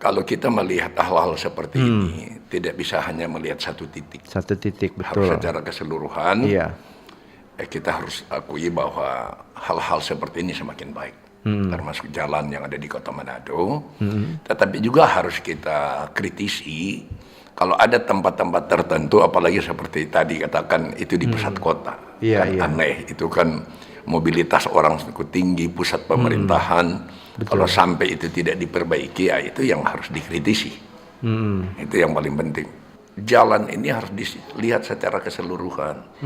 Kalau kita melihat hal-hal seperti ini, tidak bisa hanya melihat satu titik. Satu titik, Harus betul. secara keseluruhan, Iya. kita harus akui bahwa hal-hal seperti ini semakin baik. Termasuk jalan yang ada di Kota Manado. Tetapi juga harus kita kritisi, kalau ada tempat-tempat tertentu, apalagi seperti tadi katakan itu di pusat kota. Iya, Kan iya. aneh, itu kan mobilitas orang cukup tinggi, pusat pemerintahan. Kalau sampai itu tidak diperbaiki, ya itu yang harus dikritisi. Itu yang paling penting. Jalan ini harus dilihat secara keseluruhan.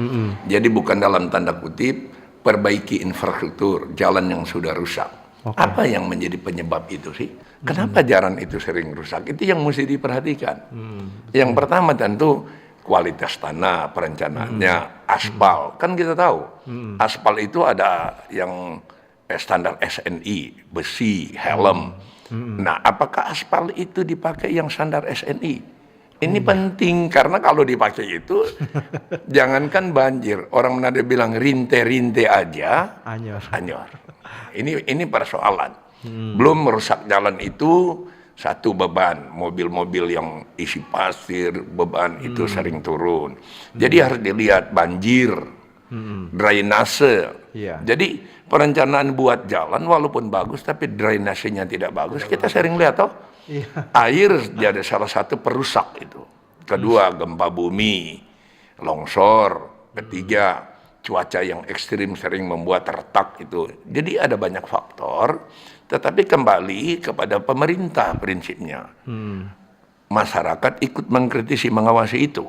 Jadi bukan dalam tanda kutip perbaiki infrastruktur jalan yang sudah rusak. Apa yang menjadi penyebab itu sih? Kenapa jalan itu sering rusak? Itu yang mesti diperhatikan. Yang pertama tentu kualitas tanah, perencanaannya, aspal. Kan kita tahu, aspal itu ada yang standar SNI, besi, helm. Nah, apakah aspal itu dipakai yang standar SNI? Ini penting, karena kalau dipakai itu, jangankan banjir. Orang Manado bilang rinte-rinte aja, anyor. Ini persoalan. Belum merusak jalan itu, satu beban. Mobil-mobil yang isi pasir, beban itu sering turun. Jadi harus dilihat banjir, drainase. Jadi perencanaan buat jalan walaupun bagus tapi drainasenya tidak bagus, kita sering lihat toh. Air jadi salah satu perusak itu. Kedua, gempa bumi, longsor. Ketiga, cuaca yang ekstrim sering membuat retak itu. Jadi ada banyak faktor, tetapi kembali kepada pemerintah prinsipnya. Masyarakat ikut mengkritisi, mengawasi itu.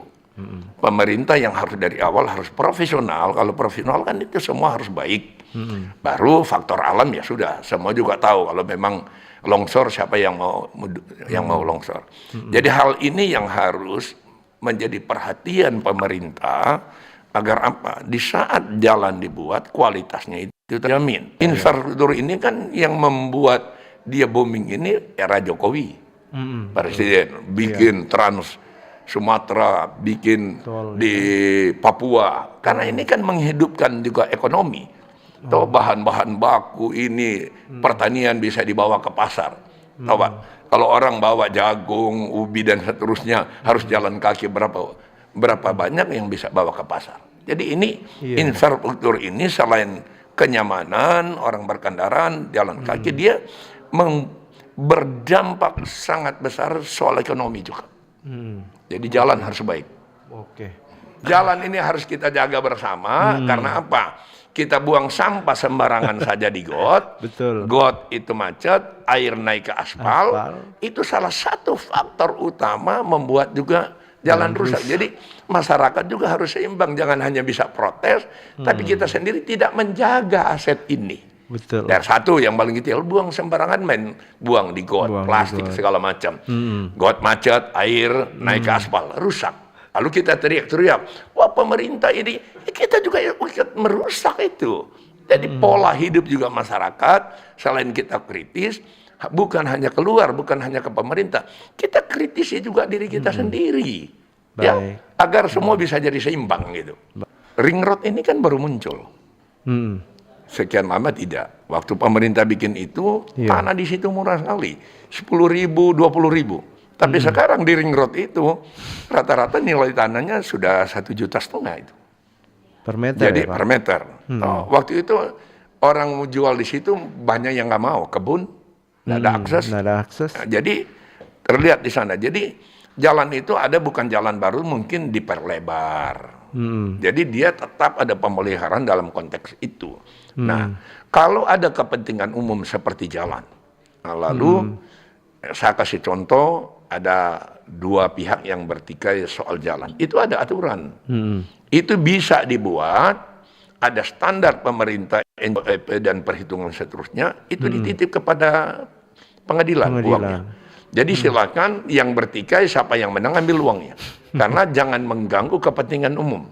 Pemerintah yang harus dari awal harus profesional. Kalau profesional kan itu semua harus baik. Baru faktor alam ya sudah, semua juga tahu kalau memang longsor siapa yang mau longsor. Jadi hal ini yang harus menjadi perhatian pemerintah agar apa? Di saat jalan dibuat kualitasnya itu terjamin. Infrastruktur ini kan yang membuat dia booming ini era Jokowi. Presiden bikin Trans Sumatera, bikin di Papua. Karena ini kan menghidupkan juga ekonomi. Toh bahan-bahan baku ini pertanian bisa dibawa ke pasar. Tahu Pak, kalau orang bawa jagung, ubi dan seterusnya harus jalan kaki berapa banyak yang bisa bawa ke pasar. Jadi ini infrastruktur ini selain kenyamanan orang berkendaraan jalan kaki, dia berdampak sangat besar soal ekonomi juga. Jadi jalan harus baik. Jalan ini harus kita jaga bersama karena apa? Kita buang sampah sembarangan saja di got. Got itu macet, air naik ke aspal. Itu salah satu faktor utama membuat juga jalan rusak. Jadi masyarakat juga harus seimbang, jangan hanya bisa protes, tapi kita sendiri tidak menjaga aset ini. Dan satu yang paling kecil, buang sembarangan buang di got, plastik segala macam. Got macet, air naik ke aspal, rusak. Lalu kita teriak-teriak, wah pemerintah ini, kita juga ikut merusak itu. Jadi pola hidup juga masyarakat, selain kita kritis, bukan hanya keluar, bukan hanya ke pemerintah, kita kritisi juga diri kita sendiri. Ya, agar semua bisa jadi seimbang gitu. Ring road ini kan baru muncul. Sekian lama tidak. Waktu pemerintah bikin itu, tanah di situ murah sekali. 10.000, 20.000. Tapi sekarang di ring road itu rata-rata nilai tanahnya sudah 1,5 juta itu. Per meter. Jadi ya, Pak? per meter. Waktu itu orang mau jual di situ banyak yang nggak mau, kebun, nggak ada akses. Nah, jadi terlihat di sana. Jadi jalan itu ada bukan jalan baru, mungkin diperlebar. Jadi dia tetap ada pemeliharaan dalam konteks itu. Nah, kalau ada kepentingan umum seperti jalan, lalu saya kasih contoh, ada dua pihak yang bertikai soal jalan. Itu ada aturan. Itu bisa dibuat, ada standar pemerintah, NOP dan perhitungan seterusnya, itu dititip kepada pengadilan uangnya. Jadi silakan yang bertikai, siapa yang menang ambil uangnya. Karena jangan mengganggu kepentingan umum.